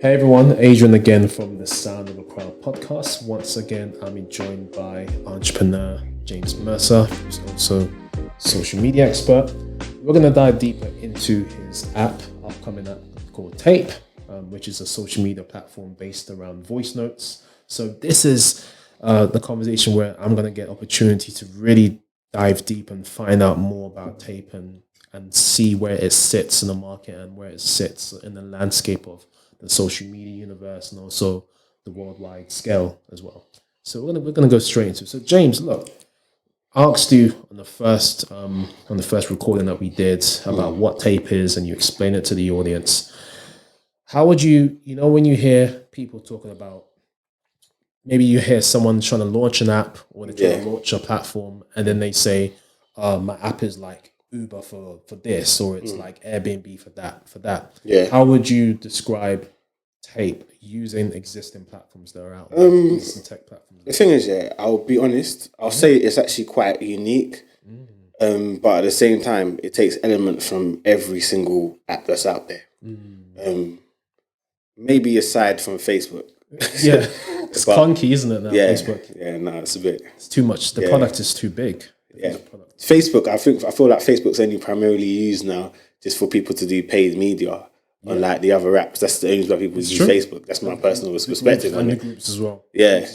Hey everyone, Adrian again from the Sound of a Crowd podcast. Once again, I'm joined by entrepreneur James Mercer, who's also a social media expert. We're going to dive deeper into his upcoming app called Tayp, which is a social media platform based around voice notes. So this is the conversation where I'm going to get opportunity to really dive deep and find out more about Tayp and see where it sits in the market and where it sits in the landscape of the social media universe and also the worldwide scale as well. So we're gonna go straight into it. So James, look, I asked you on the first recording that we did about what Tayp is, and you explain it to the audience. How would you when you hear people talking about, maybe you hear someone trying to launch an app or they're trying to launch a platform, and then they say, my app is like Uber for this, or it's like Airbnb for that. Yeah. How would you describe Tayp using existing platforms that are out there, existing tech platforms? The thing is, I'll be honest. I'll say it's actually quite unique, but at the same time, it takes elements from every single app that's out there. Maybe aside from Facebook. Yeah, it's clunky, isn't it? Now, Yeah, Facebook. yeah, no, it's a bit. It's too much. The product is too big. Yeah, Facebook. I feel like Facebook's only primarily used now just for people to do paid media. Unlike the other apps, that's the only way people use Facebook. That's my personal perspective. And the groups as well. Yeah,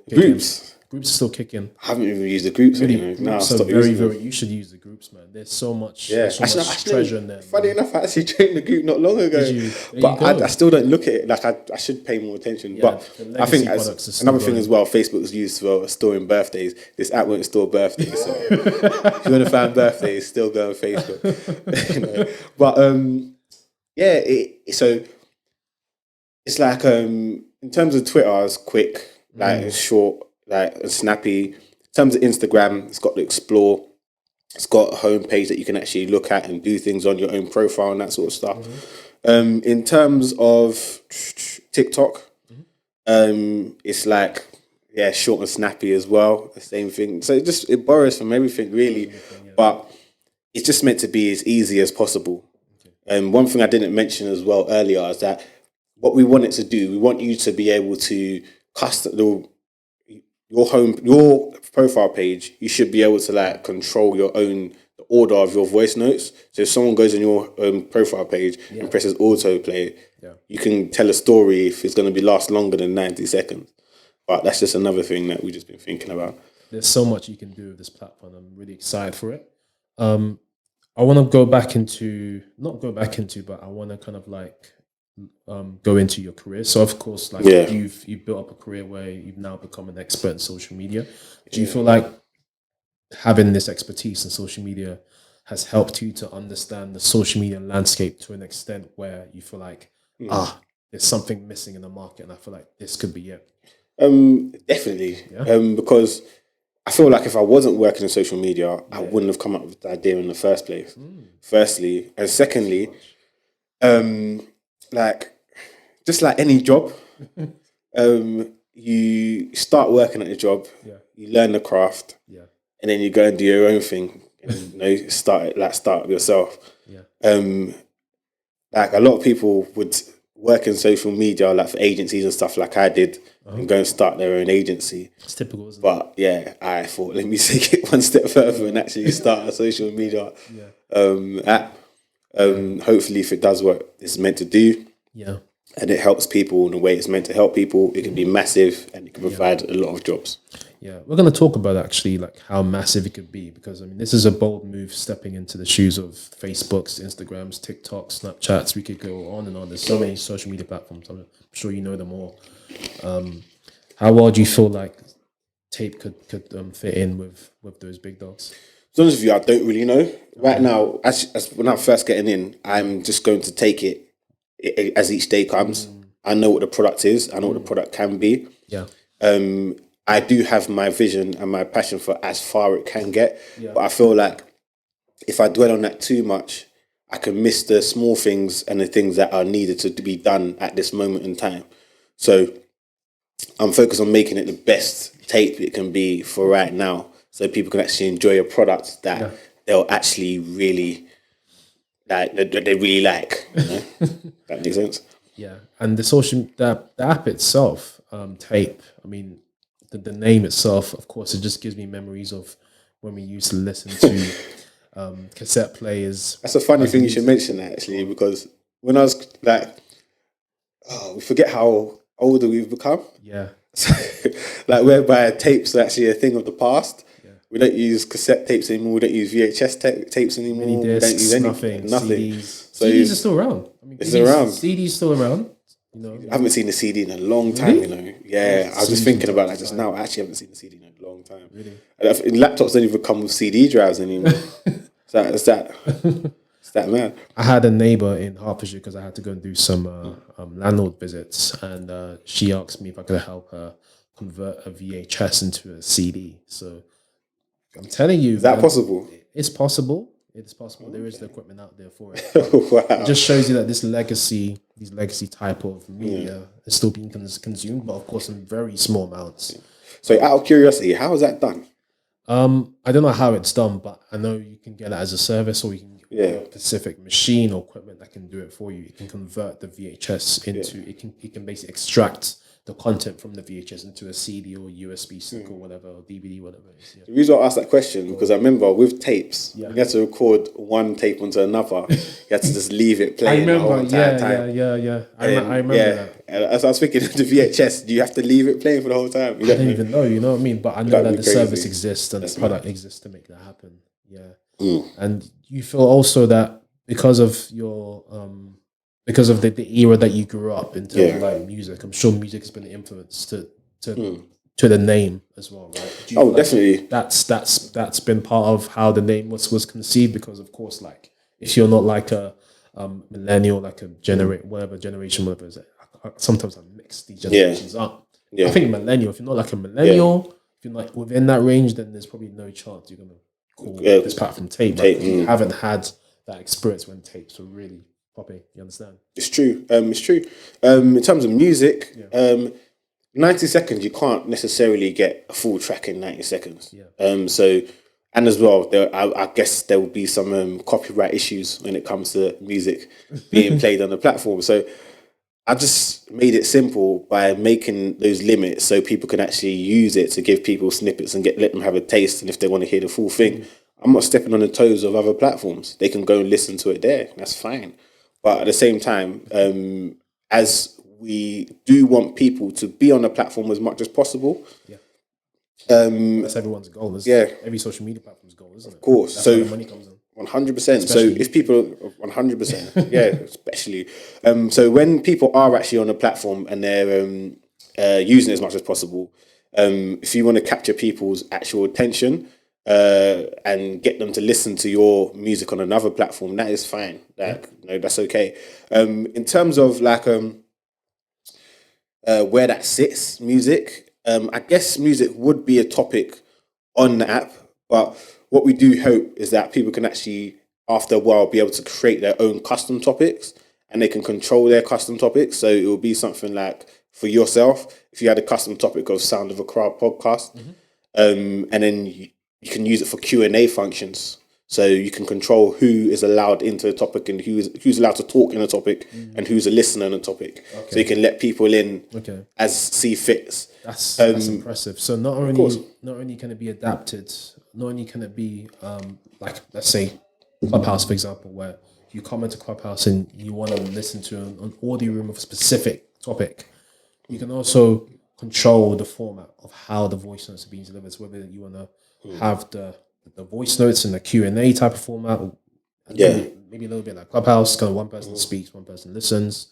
groups are still kicking. I haven't even used the groups anymore. No, so very. You should use the groups, man. There's so much. Yeah, so much treasure in there. Funny enough, I actually joined the group not long ago, but I still don't look at it. Like I should pay more attention. Yeah, but I think another thing as well, Facebook is used for storing birthdays. This app won't store birthdays. So if you want to find birthdays, still go on Facebook. But yeah, so it's like in terms of Twitter, it's quick, like it's short, like and snappy. In terms of Instagram, it's got the explore. It's got a homepage that you can actually look at and do things on your own profile and that sort of stuff. In terms of TikTok, it's like short and snappy as well. The same thing. So it borrows from everything really, but it's just meant to be as easy as possible. And one thing I didn't mention as well earlier is that what we want it to do, we want you to be able to custom your profile page. You should be able to like control your own the order of your voice notes. So if someone goes on your profile page and presses autoplay, you can tell a story if it's going to be last longer than 90 seconds. But that's just another thing that we've just been thinking about. There's so much you can do with this platform. I'm really excited for it. I want to but I want to kind of like go into your career. So of course, like you've built up a career where you've now become an expert in social media. Do you feel like having this expertise in social media has helped you to understand the social media landscape to an extent where you feel like, there's something missing in the market and I feel like this could be it? Definitely. Because I feel like if I wasn't working in social media, I wouldn't have come up with the idea in the first place. Firstly. And secondly, like just like any job, you start working at the job, you learn the craft, and then you go and do your own thing. And, start yourself. Like a lot of people would work in social media, like for agencies and stuff, like I did, and go and start their own agency. It's typical, isn't it? But yeah, I thought, let me take it one step further and actually start a social media app. Hopefully, if it does what it's meant to do, and it helps people in the way it's meant to help people, it can be massive and it can provide a lot of jobs. Yeah, we're going to talk about actually like how massive it could be, because I mean this is a bold move stepping into the shoes of Facebooks, Instagrams, TikToks, Snapchats. We could go on and on. There's so many social media platforms. I'm sure you know them all. How well do you feel like Tayp could fit in with those big dogs? To be honest with you, I don't really know. Right now, as when I'm first getting in, I'm just going to take it as each day comes. I know what the product is. I know what the product can be. Yeah. I do have my vision and my passion for as far it can get. But I feel like if I dwell on that too much, I can miss the small things and the things that are needed to be done at this moment in time. So I'm focused on making it the best Tayp it can be for right now, so people can actually enjoy a product that they'll actually really like. That they really like. You know? That makes sense. Yeah, and the app itself, Tayp. I mean, the name itself, of course, it just gives me memories of when we used to listen to cassette players. That's a funny thing you should mention that, actually, because when I was like, we forget how older we've become. Yeah. Like whereby tapes are actually a thing of the past. Yeah. We don't use cassette tapes anymore. We don't use VHS tapes anymore. Mini discs, we don't use nothing. CDs. So CDs are still around. I mean, it's around. CDs still around. You know, I haven't seen a CD in a long time. Really? You know, yeah. I was just thinking about that just now. I actually haven't seen a CD in a long time. Really? And laptops don't even come with CD drives anymore. It's that man. I had a neighbor in Hertfordshire because I had to go and do some landlord visits, and she asked me if I could help her convert a VHS into a CD. So I'm telling you, is that possible? It's possible. It's possible. There is the equipment out there for it. Wow. It just shows you that these legacy type of media is still being consumed, but of course in very small amounts. So, out of curiosity, how is that done? I don't know how it's done, but I know you can get it as a service, or you can get a specific machine or equipment that can do it for you. It can convert the VHS into it can basically extract the content from the VHS into a CD or USB stick or whatever, or DVD, whatever it is. Yeah. The reason I asked that question because I remember with tapes, you had to record one tape onto another. You had to just leave it playing the whole entire time. Yeah. I remember that. And as I was thinking, the VHS, do you have to leave it playing for the whole time? I don't even know, you know what I mean? But I know that the service exists and the product exists to make that happen. Yeah. And you feel also that because of your because of the era that you grew up in terms of like music, I'm sure music has been an influence to the name as well, right? Definitely. That's been part of how the name was conceived, because of course, like if you're not like a millennial, like a generation, whatever is it? Sometimes I mix these generations up. I think millennial. If you're not like a millennial, if you're not within that range, then there's probably no chance you're gonna call this platform Tayp. Like, you haven't had that experience when tapes were really popping. You understand? It's true. It's true. In terms of music, 90 seconds, you can't necessarily get a full track in 90 seconds. So, and as well, I guess there will be some copyright issues when it comes to music being played on the platform. So I just made it simple by making those limits so people can actually use it to give people snippets and let them have a taste. And if they want to hear the full thing, I'm not stepping on the toes of other platforms. They can go and listen to it there. That's fine. But at the same time, as we do want people to be on the platform as much as possible. That's everyone's goal. Every social media platform's goal, isn't it? Of course. That's where the money comes in. 100%. So if people, 100%, especially. So when people are actually on a platform and they're using it as much as possible, if you want to capture people's actual attention and get them to listen to your music on another platform, that is fine. That's okay. In terms of like where that sits, music, I guess music would be a topic on the app, but what we do hope is that people can actually, after a while, be able to create their own custom topics, and they can control their custom topics. So it will be something like, for yourself, if you had a custom topic of Sound of Accra podcast, and then you can use it for Q&A functions. So you can control who is allowed into the topic and who's allowed to talk in a topic and who's a listener in a topic. So you can let people in as see fits. That's impressive. So not only can it be adapted, not only can it be like, let's say Clubhouse, for example, where you come into Clubhouse and you want to listen to an audio room of a specific topic, you can also control the format of how the voice notes are being delivered. So whether you want to have the voice notes in the Q&A type of format, or maybe a little bit like Clubhouse, kind of one person speaks, one person listens,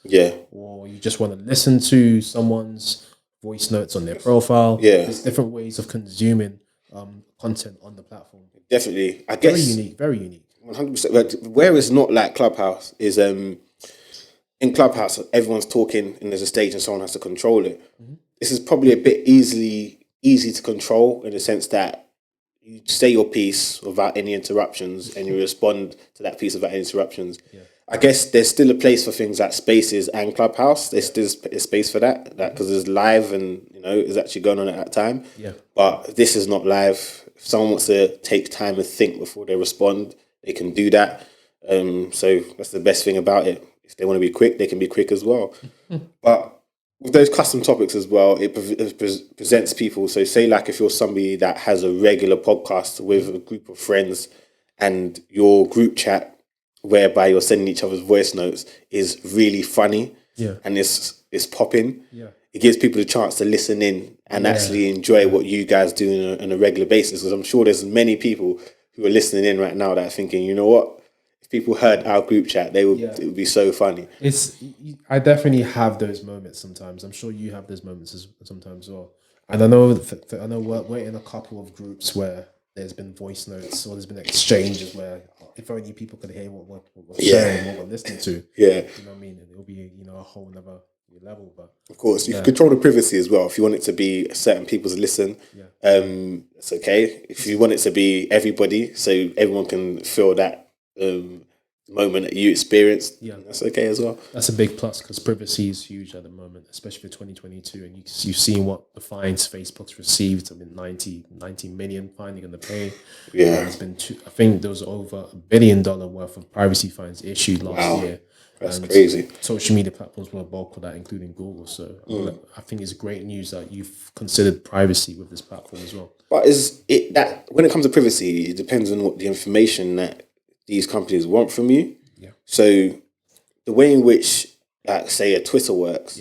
or you just want to listen to someone's voice notes on their profile. There's different ways of consuming content on the platform. Definitely, I guess very unique. 100%. But where it's not like Clubhouse is in Clubhouse, everyone's talking and there's a stage and someone has to control it. This is probably a bit easy to control, in the sense that you say your piece without any interruptions and you respond to that piece without any interruptions. I guess there's still a place for things like Spaces and Clubhouse. There's still a space for that because it's live and it's actually going on at that time. But this is not live. If someone wants to take time and think before they respond, they can do that. So that's the best thing about it. if they want to be quick, they can be quick as well. But with those custom topics as well, it presents people. So say like if you're somebody that has a regular podcast with a group of friends and your group chat whereby you're sending each other's voice notes is really funny and it's popping, it gives people a chance to listen in and actually enjoy what you guys do on a regular basis. Because I'm sure there's many people who are listening in right now that are thinking, you know what? If people heard our group chat, it would be so funny. I definitely have those moments sometimes. I'm sure you have those moments sometimes as well. And I know we're in a couple of groups where there's been voice notes or there's been exchanges where if only people could hear what we're sharing, what we're listening to. Yeah. You know what I mean? It'll be, a whole nother level. But of course, you can control the privacy as well. If you want it to be certain people's listen, it's okay. If you want it to be everybody, so everyone can feel that moment that you experienced, that's okay as well. That's a big plus because privacy is huge at the moment, especially for 2022. And you've seen what the fines Facebook's received. I mean, 90 million fine you're going to pay. Yeah, there's been I think there was over $1 billion worth of privacy fines issued last year. That's crazy. Social media platforms were a bulk of that, including Google. So I think it's great news that you've considered privacy with this platform as well. But is it that when it comes to privacy, it depends on what the information that these companies want from you. Yeah. So the way in which, like, say, a Twitter works,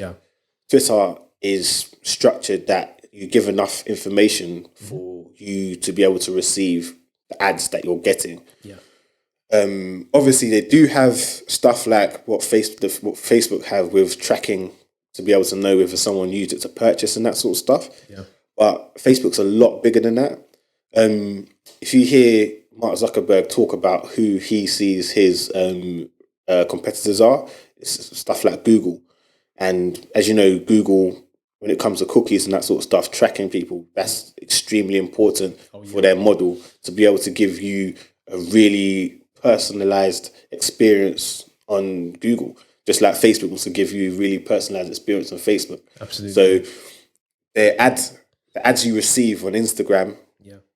Twitter is structured that you give enough information for you to be able to receive the ads that you're getting. Yeah. Obviously, they do have stuff like what Facebook have with tracking to be able to know whether someone used it to purchase and that sort of stuff. Yeah. But Facebook's a lot bigger than that. If you hear Mark Zuckerberg talk about who he sees his competitors are, it's stuff like Google. And as you know, Google, when it comes to cookies and that sort of stuff, tracking people, that's extremely important for their model to be able to give you a really personalized experience on Google. Just like Facebook wants to give you a really personalized experience on Facebook. Absolutely. So the ads you receive on Instagram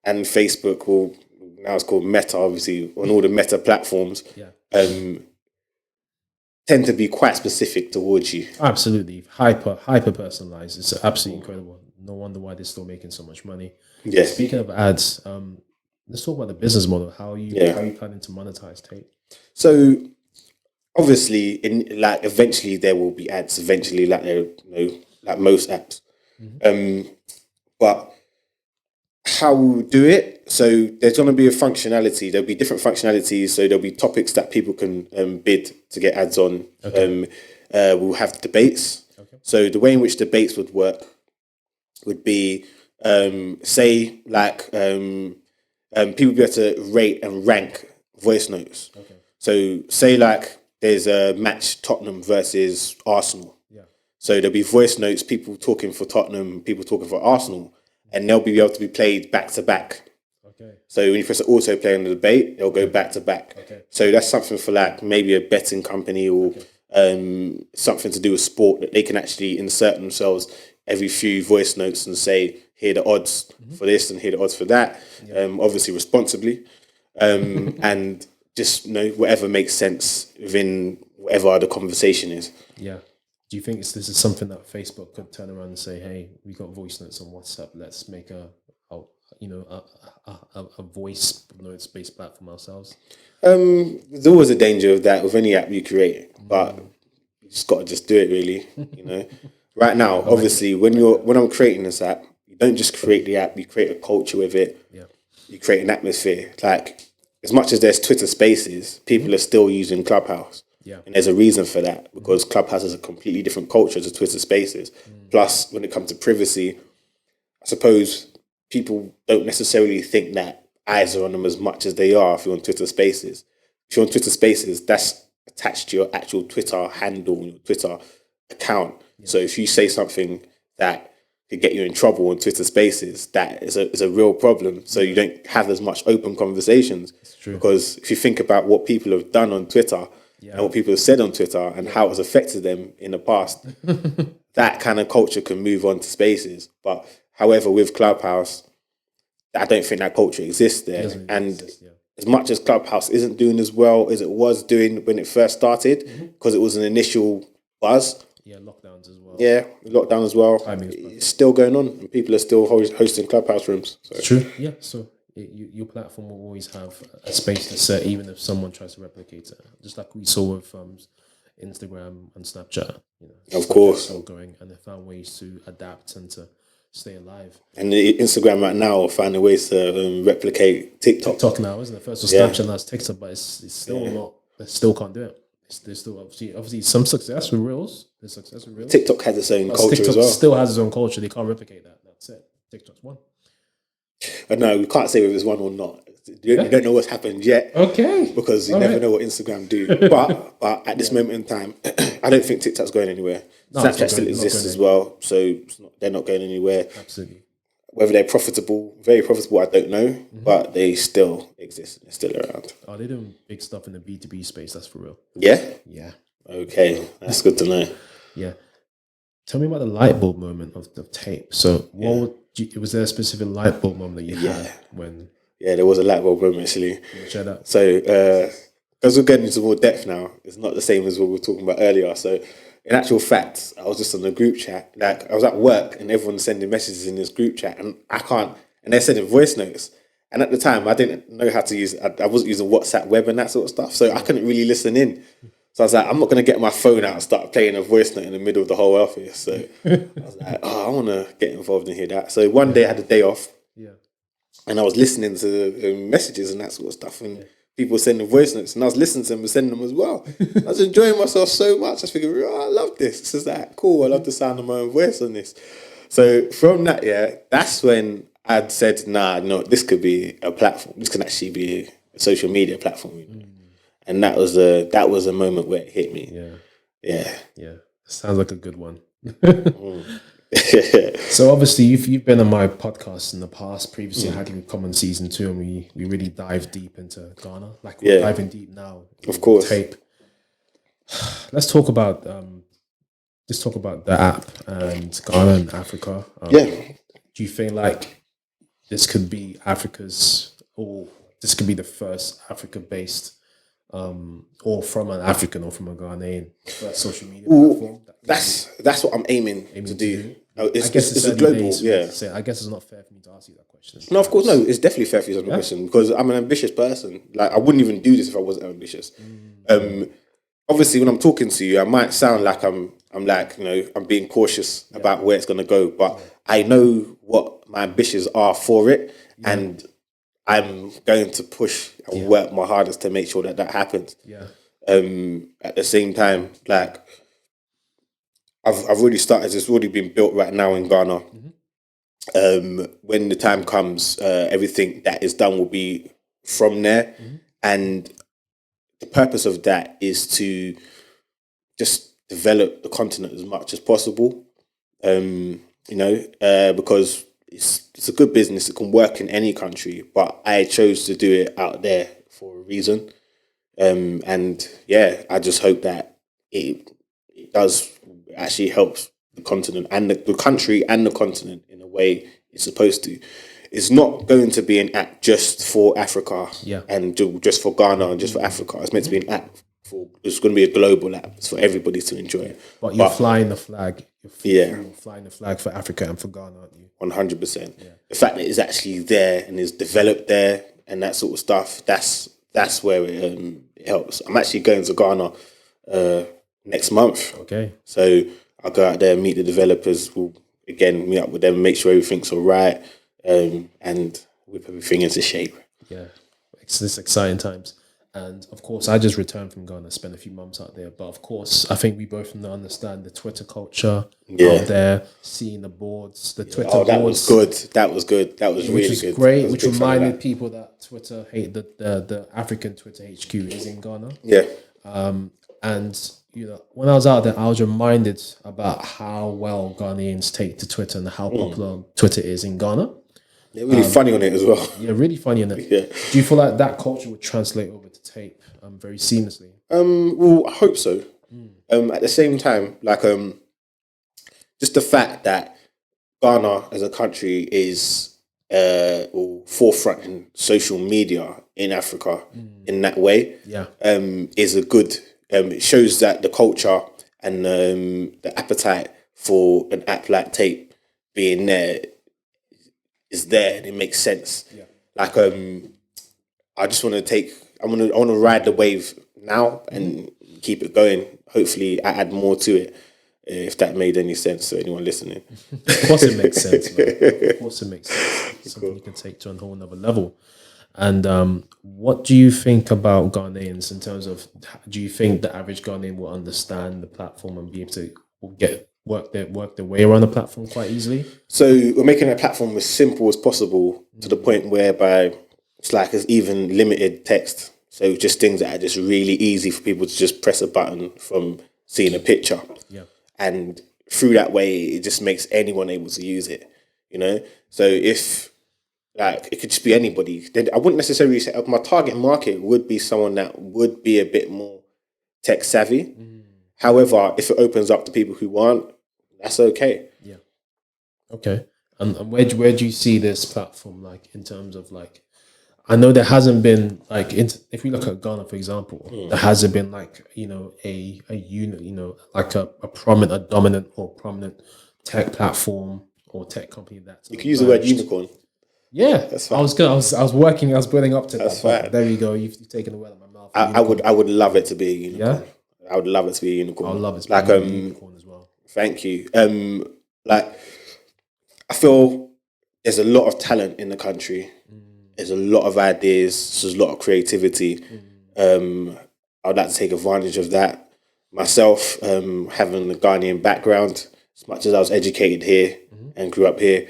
and Facebook will, now it's called Meta, obviously, on all the Meta platforms, tend to be quite specific towards you. Absolutely. Hyper personalized. It's absolutely incredible. No wonder why they're still making so much money. Yes. Speaking of ads, let's talk about the business model. How are you planning to monetize Tayp? So obviously, eventually there will be ads. Eventually, like most apps. But how we'll do it, so there's going to be a functionality. There'll be different functionalities. So there'll be topics that people can bid to get ads on. Okay. We'll have debates. Okay. So the way in which debates would work would be, say, like people be able to rate and rank voice notes. Okay. So say like there's a match Tottenham versus Arsenal. Yeah. So there'll be voice notes, people talking for Tottenham, people talking for Arsenal. And they'll be able to be played back to back. Okay. So when you press the auto play on the debate, they'll go back to back. Okay. So that's something for like maybe a betting company or something to do with sport that they can actually insert themselves every few voice notes and say, here are the odds for this and here are the odds for that. Yeah. Obviously responsibly. And just whatever makes sense within whatever the conversation is. Yeah. Do you think this is something that Facebook could turn around and say, "Hey, we got voice notes on WhatsApp. Let's make a voice notes based platform ourselves"? There's always a danger of that with any app you create, but you just got to just do it, really. Right now, obviously, when I'm creating this app, you don't just create the app; you create a culture with it. Yeah. You create an atmosphere. Like as much as there's Twitter Spaces, people are still using Clubhouse. Yeah. And there's a reason for that, because Clubhouse is a completely different culture to Twitter Spaces. Plus, when it comes to privacy, I suppose people don't necessarily think that eyes are on them as much as they are if you're on Twitter Spaces. If you're on Twitter Spaces, that's attached to your actual Twitter handle, your Twitter account. Yeah. So if you say something that could get you in trouble on Twitter Spaces, that is a real problem. So you don't have as much open conversations. It's true. Because if you think about what people have done on Twitter, and what people have said on Twitter and how it has affected them in the past, that kind of culture can move on to Spaces. But however, with Clubhouse, I don't think that culture exists there. as much as Clubhouse isn't doing as well as it was doing when it first started, because it was an initial buzz. Yeah, lockdowns as well. Yeah, lockdown as well. It's still going on, and people are still hosting Clubhouse rooms. So. It's true. Yeah, so your platform will always have a space to set, even if someone tries to replicate it. Just like we saw with Instagram and Snapchat. Of course, still going, and they found ways to adapt and to stay alive. And the Instagram right now are finding ways to replicate TikTok. TikTok now, isn't it? First was Snapchat, now it's TikTok, but it's still not. They still can't do it. There's still obviously some success with Reels. There's success with Reels. TikTok has its own culture TikTok as well. Still has its own culture. They can't replicate that. That's it. TikTok's one. No, we can't say whether it's one or not. You don't know what's happened yet. Okay. Because you never know what Instagram do. But at this moment in time, I don't think TikTok's going anywhere. No, Snapchat still exists as well, so they're not going anywhere. Absolutely. Whether they're profitable, very profitable, I don't know. But they still exist. They're still around. Oh, they're doing big stuff in the B2B space. That's for real. Yeah? Yeah. Okay. That's good to know. Yeah. Tell me about the light bulb moment of Tayp. So was there a specific light bulb moment that you had when... Yeah, there was a light bulb moment, actually. Share that. So, because we're getting into more depth now, it's not the same as what we were talking about earlier. So, in actual fact, I was just on a group chat. Like, I was at work and everyone's sending messages in this group chat, and and they're sending voice notes. And at the time, I didn't know how to use, I wasn't using WhatsApp web and that sort of stuff. So, I couldn't really listen in. So I was like, I'm not going to get my phone out and start playing a voice note in the middle of the whole office. So I was like, I want to get involved and hear that. So one day I had a day off. Yeah. And I was listening to messages and that sort of stuff. And people were sending voice notes. And I was listening to them and sending them as well. I was enjoying myself so much. I was thinking, I love this. This is that cool. I love the sound of my own voice on this. So from that, that's when I'd said, no, this could be a platform. This can actually be a social media platform. And that was a moment where it hit me. Yeah. Sounds like a good one. So obviously you've been on my podcast in the past. Previously, I had you come on season 2, and we really dive deep into Ghana. Like we're diving deep now. Of course. Tayp. Let's talk about the app and Ghana and Africa. Do you feel like this could be this could be the first Africa-based or from an African or from a Ghanaian social media platform? That's what I'm aiming to do. No, I guess it's a global. I guess it's not fair for me to ask you that question. No, of course, no. It's definitely fair for you to ask me that question because I'm an ambitious person. Like I wouldn't even do this if I wasn't ambitious. Obviously, when I'm talking to you, I might sound like I'm like I'm being cautious about where it's going to go, but I know what my ambitions are for it, and I'm going to push and work my hardest to make sure that happens. Yeah. At the same time, like I've already started. It's already been built right now in Ghana. When the time comes, everything that is done will be from there, and the purpose of that is to just develop the continent as much as possible. Because it's a good business. It can work in any country, but I chose to do it out there for a reason. I just hope that it does actually helps the continent and the country and the continent in a way it's supposed to. It's not going to be an app just for Africa and just for Ghana and just for Africa. It's meant to be an app it's going to be a global app. It's for everybody to enjoy. But you're flying the flag. You're flying the flag for Africa and for Ghana, aren't you? 100%. Yeah. The fact that it's actually there and is developed there and that sort of stuff, that's where it helps. I'm actually going to Ghana next month. Okay. So I'll go out there and meet the developers. We'll, again, meet up with them, make sure everything's all right, and whip everything into shape. Yeah. It's exciting times. And of course, I just returned from Ghana, spent a few months out there. But of course, I think we both understand the Twitter culture out there, seeing the boards, the Twitter boards. That was good. That was good. That was really good. Great, which reminded people that Twitter, the African Twitter HQ is in Ghana. Yeah. And when I was out there, I was reminded about how well Ghanaians take to Twitter and how popular Twitter is in Ghana. They're really funny on it as well. Yeah, really funny on it. Yeah. Do you feel like that culture would translate over to Tayp very seamlessly? Well, I hope so. At the same time, like just the fact that Ghana as a country is or forefront in social media in Africa in that way. Is a good. It shows that the culture and the appetite for an app like Tayp being there is there, and it makes sense. Like I just want to I want to ride the wave now and keep it going. Hopefully, I add more to it. If that made any sense to anyone listening. Of course it makes sense, man. Of course it makes sense. Something you can take to a whole nother level. And what do you think about Ghanaians in terms of, do you think the average Ghanaian will understand the platform and be able to work their way around the platform quite easily? So we're making a platform as simple as possible to the point whereby it's even limited text. So just things that are just really easy for people to just press a button from seeing a picture. And through that way, it just makes anyone able to use it, So if, it could just be anybody, then I wouldn't necessarily say my target market would be someone that would be a bit more tech savvy. However, if it opens up to people who aren't, that's okay. Okay. And where do you see this platform, in terms of, I know there hasn't been, if we look at Ghana, for example, there hasn't been a unit, a dominant or prominent tech platform or tech company that's. You can use the word unicorn. Yeah, that's fine. I was building up to that's that. Fine. There you go. You've taken the word out of my mouth. I would love it to be a unicorn. I would love it to be a unicorn. I would love it to be a unicorn as well. Thank you. I feel there's a lot of talent in the country. There's a lot of ideas. There's a lot of creativity. I'd like to take advantage of that. Myself, having a Ghanaian background, as much as I was educated here and grew up here,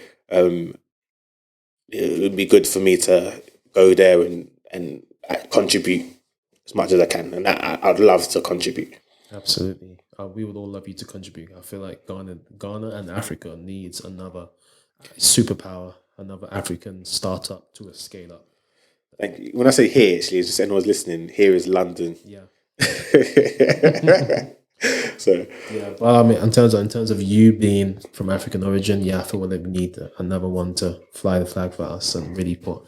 it would be good for me to go there and contribute as much as I can. And I'd love to contribute. Absolutely. We would all love you to contribute. I feel like Ghana and Africa needs another superpower, another African startup to a scale up. Thank you. When I say here, actually, it's just anyone's listening. Here is London. Yeah. So but I mean, in terms of you being from African origin, I feel like we need another one to fly the flag for us and really put,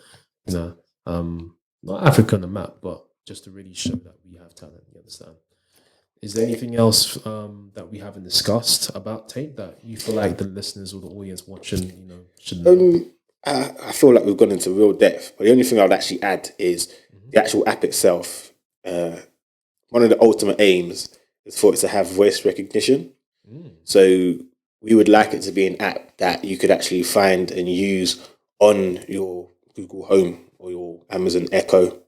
not Africa on the map, but just to really show that we have talent. You understand? Is there anything else that we haven't discussed about Tayp that you feel like the listeners or the audience watching, should know? I feel like we've gone into real depth, but the only thing I would actually add is the actual app itself. One of the ultimate aims is for it to have voice recognition. So we would like it to be an app that you could actually find and use on your Google Home or your Amazon Echo,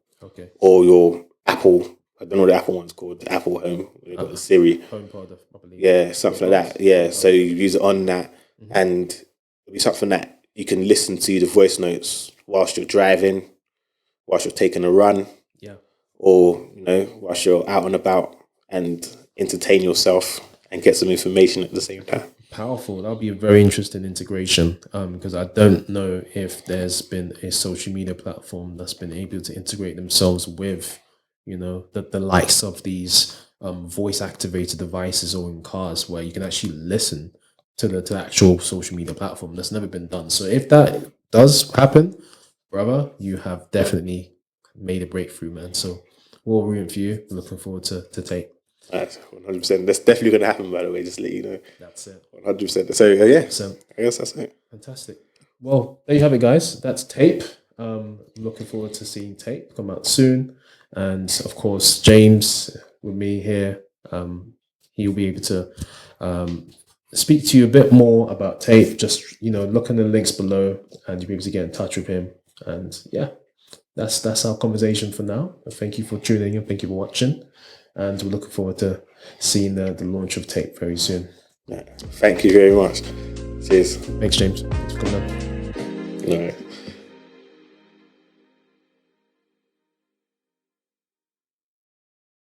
or your Apple. I don't know what the Apple one's called. The Apple Home. We've got the Siri. HomePod, I believe. Yeah, something like that. Yeah, so you use it on that, and it'll be something that you can listen to the voice notes whilst you're driving, whilst you're taking a run, or whilst you're out and about, and entertain yourself and get some information at the same time. Powerful. That'll be a very interesting integration, because I don't know if there's been a social media platform that's been able to integrate themselves with, the likes of these voice activated devices or in cars where you can actually listen to the actual social media platform. That's never been done. So if that does happen, brother, you have definitely made a breakthrough, man. So we're all rooting for you. Looking forward to Tayp. That's 100%. That's definitely going to happen, by the way, just to let you know. That's it. 100%. So, so I guess that's it. Fantastic. Well, there you have it, guys. That's Tayp. Looking forward to seeing Tayp come out soon. And, of course, James with me here, he'll be able to speak to you a bit more about Tayp. Just, look in the links below and you'll be able to get in touch with him. And, that's our conversation for now. Thank you for tuning in. Thank you for watching. And we're looking forward to seeing the launch of Tayp very soon. Thank you very much. Cheers. Thanks, James. Thanks for coming on. All right.